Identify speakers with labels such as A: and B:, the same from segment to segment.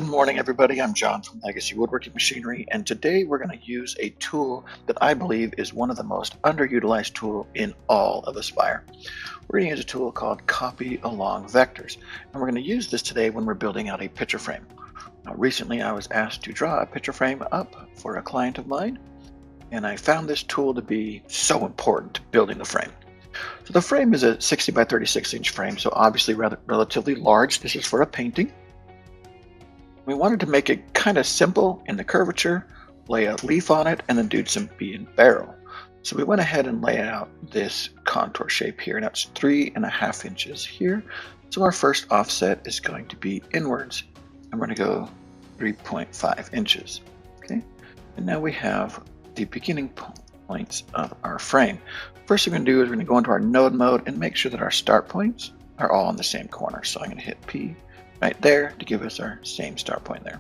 A: Good morning, everybody. I'm John from Legacy Woodworking Machinery, and today we're going to use a tool that I believe is one of the most underutilized tools in all of Aspire. We're going to use a tool called Copy Along Vectors, and we're going to use this today when we're building out a picture frame. Now, recently I was asked to draw a picture frame up for a client of mine, and I found this tool to be so important to building the frame. So the frame is a 60 by 36 inch frame, so obviously relatively large. This is for a painting. We wanted to make it kind of simple in the curvature, lay a leaf on it, and then do some bead and barrel. So we went ahead and laid out this contour shape here, and that's 3.5 inches here. So our first offset is going to be inwards, and we're going to go 3.5 inches. Okay, and now we have the beginning points of our frame. First thing we're going to do is we're going to go into our node mode and make sure that our start points are all in the same corner. So I'm going to hit P right there to give us our same start point there.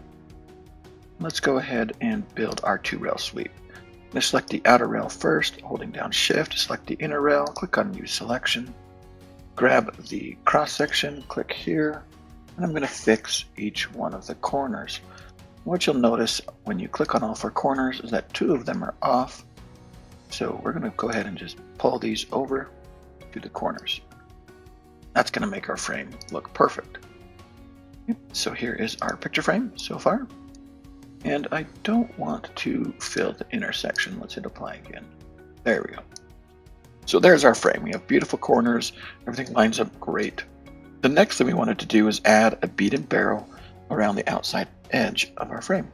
A: Let's go ahead and build our 2-rail sweep. I'm going to select the outer rail first, holding down Shift, select the inner rail, click on New Selection, grab the cross section, click here, and I'm going to fix each one of the corners. What you'll notice when you click on all 4 corners is that 2 of them are off, so we're going to go ahead and just pull these over to the corners. That's going to make our frame look perfect. So here is our picture frame so far, and I don't want to fill the intersection. Let's hit apply again. There we go. So there's our frame. We have beautiful corners, everything lines up great. The next thing we wanted to do is add a bead and barrel around the outside edge of our frame.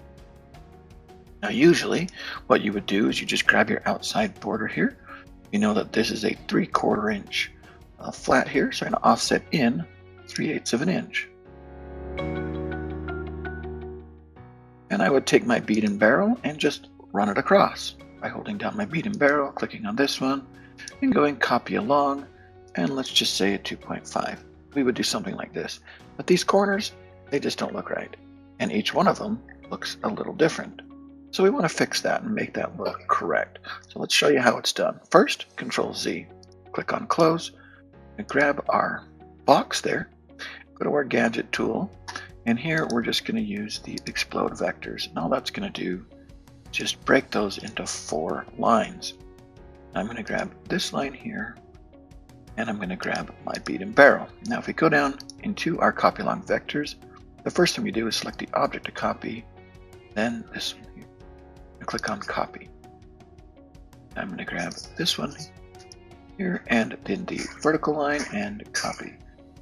A: Now usually what you would do is you just grab your outside border here. You know that this is a 3/4 inch flat here, so I'm going to offset in 3/8 of an inch. And I would take my bead and barrel and just run it across by holding down my bead and barrel, clicking on this one, and going copy along, and let's just say a 2.5. We would do something like this. But these corners, they just don't look right. And each one of them looks a little different. So we want to fix that and make that look correct. So let's show you how it's done. First, Control Z, click on Close, and grab our box there, go to our Gadget tool, and here we're just going to use the explode vectors, and all that's going to do is just break those into 4 lines. I'm going to grab this line here, and I'm going to grab my bead and barrel. Now if we go down into our copy along vectors, the first thing we do is select the object to copy, then this one here, and click on copy. I'm going to grab this one here and then the vertical line and copy.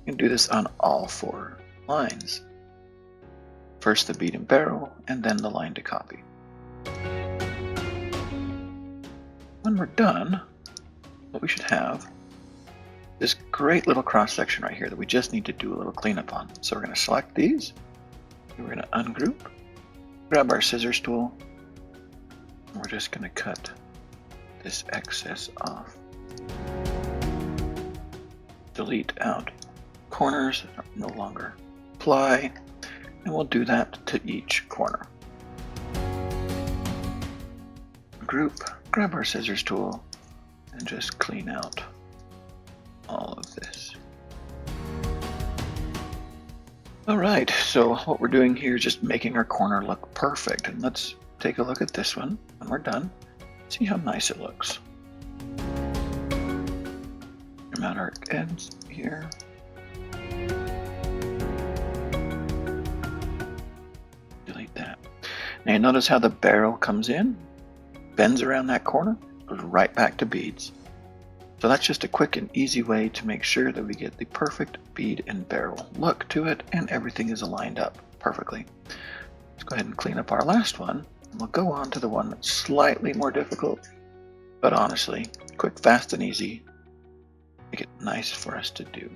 A: You can do this on all 4 lines. First the bead and barrel, and then the line to copy. When we're done, what we should have this great little cross section right here that we just need to do a little cleanup on. So we're going to select these, and we're going to ungroup, grab our scissors tool, and we're just going to cut this excess off. Delete out corners that no longer apply. And we'll do that to each corner. Group, grab our scissors tool, and just clean out all of this. Alright, so what we're doing here is just making our corner look perfect. And let's take a look at this one when we're done. See how nice it looks. Trim out our ends here. Now you notice how the barrel comes in, bends around that corner, goes right back to beads. So that's just a quick and easy way to make sure that we get the perfect bead and barrel look to it and everything is aligned up perfectly. Let's go ahead and clean up our last one, and we'll go on to the one that's slightly more difficult, but honestly, quick, fast, and easy. Make it nice for us to do.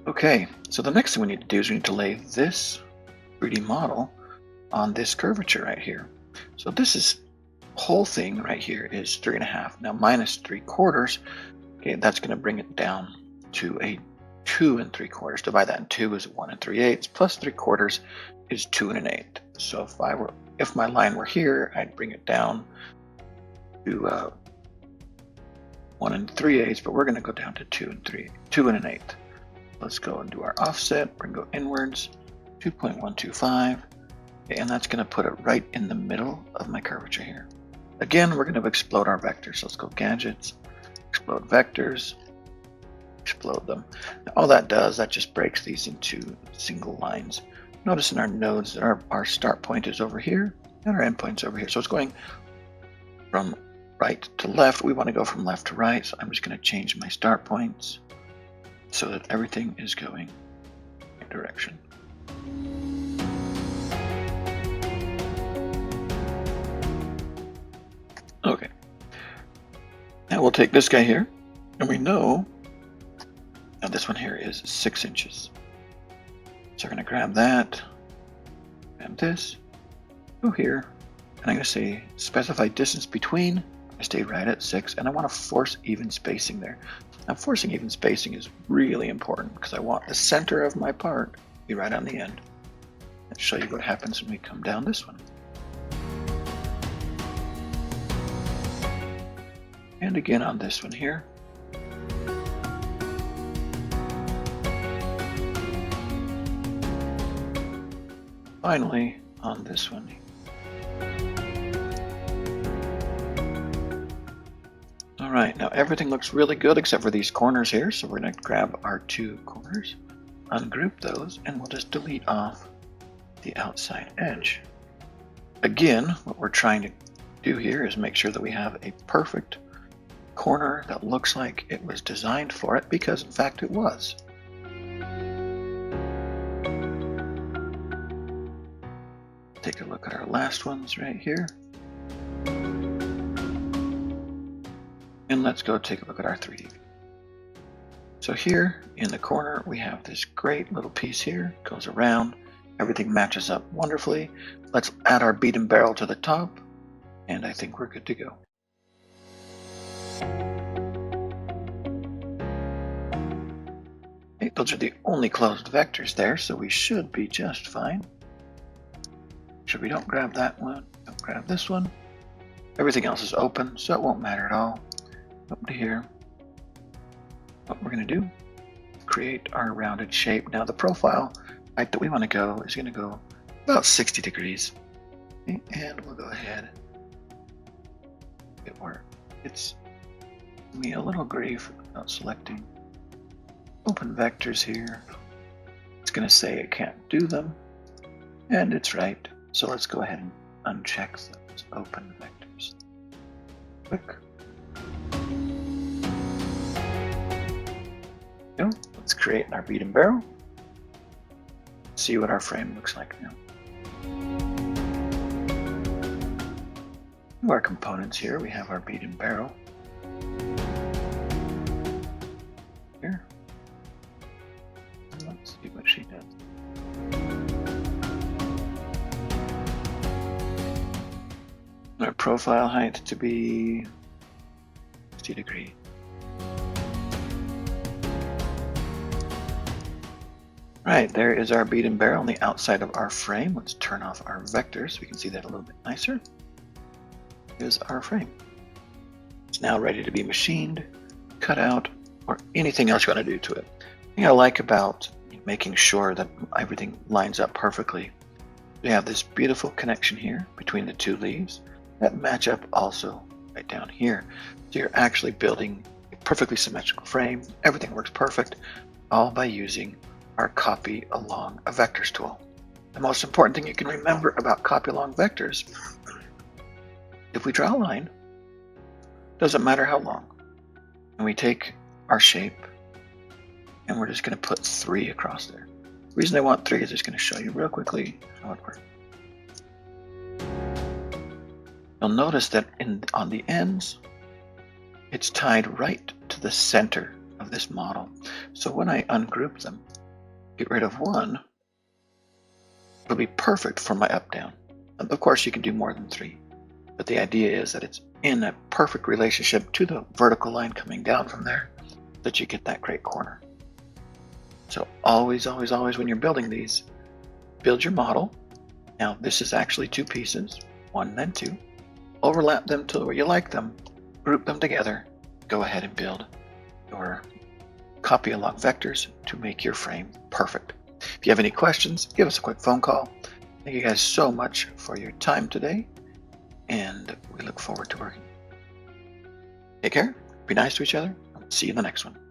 A: Okay, so the next thing we need to do is we need to lay this 3D model on this curvature right here. So this whole thing right here is 3.5. Now minus 3/4, okay, that's going to bring it down to a 2 3/4. Divide that in 2 is 1 3/8, plus 3/4 is 2 1/8. So if my line were here, I'd bring it down to 1 3/8, but we're going to go down to 2 1/8. Let's go and do our offset. We're going to go inwards, 2.125, and that's going to put it right in the middle of my curvature here. Again, we're going to explode our vectors. So let's go Gadgets, Explode Vectors, explode them. Now, all that does, that just breaks these into single lines. Notice in our nodes that our start point is over here and our end point's over here. So it's going from right to left. We want to go from left to right. So I'm just going to change my start points so that everything is going in the right direction. Okay. Now we'll take this guy here, and we know now this one here is 6 inches. So we're going to grab that, grab this, go here, and I'm going to say specify distance between. I stay right at 6, and I want to force even spacing there. Now forcing even spacing is really important because I want the center of my part to be right on the end. Let's show you what happens when we come down this one. And again on this one here. Finally on this one. All right, now everything looks really good except for these corners here. So we're going to grab our 2 corners, ungroup those, and we'll just delete off the outside edge. Again, what we're trying to do here is make sure that we have a perfect corner that looks like it was designed for it, because in fact it was. Take a look at our last ones right here. And let's go take a look at our 3D. So here in the corner we have this great little piece here, goes around, everything matches up wonderfully. Let's add our bead and barrel to the top, and I think we're good to go. Okay, those are the only closed vectors there, so we should be just fine. Make sure we don't grab that one, don't grab this one. Everything else is open, so it won't matter at all. Up to here. What we're going to do, create our rounded shape. Now the profile height that we want to go is going to go about 60 degrees. Okay, and we'll go ahead. It's me a little grief about selecting open vectors here. It's going to say it can't do them, and it's right. So let's go ahead and uncheck those open vectors. Click. Go. Let's create our bead and barrel. See what our frame looks like now. Our components here, we have our bead and barrel. Here. Let's see what she does. Our profile height to be 60 degrees. Right, there is our bead and barrel on the outside of our frame. Let's turn off our vectors so we can see that a little bit nicer. Here's our frame. It's now ready to be machined, cut out, or anything else you want to do to it. The thing I like about making sure that everything lines up perfectly, we have this beautiful connection here between the 2 leaves that match up also right down here. So you're actually building a perfectly symmetrical frame. Everything works perfect, all by using our copy along a vectors tool. The most important thing you can remember about copy along vectors, if we draw a line, doesn't matter how long, and we take our shape and we're just going to put 3 across there. The reason I want 3 is just going to show you real quickly how it works. You'll notice that on the ends, it's tied right to the center of this model. So when I ungroup them, get rid of 1, it'll be perfect for my up-down. Of course, you can do more than 3, but the idea is that it's in a perfect relationship to the vertical line coming down from there, that you get that great corner. So always, always, always when you're building these, build your model. Now this is actually 2 pieces, 1 and then 2. Overlap them to where you like them, group them together, go ahead and build your copy along vectors to make your frame perfect. If you have any questions, give us a quick phone call. Thank you guys so much for your time today, and we look forward to working. Take care, be nice to each other, see you in the next one.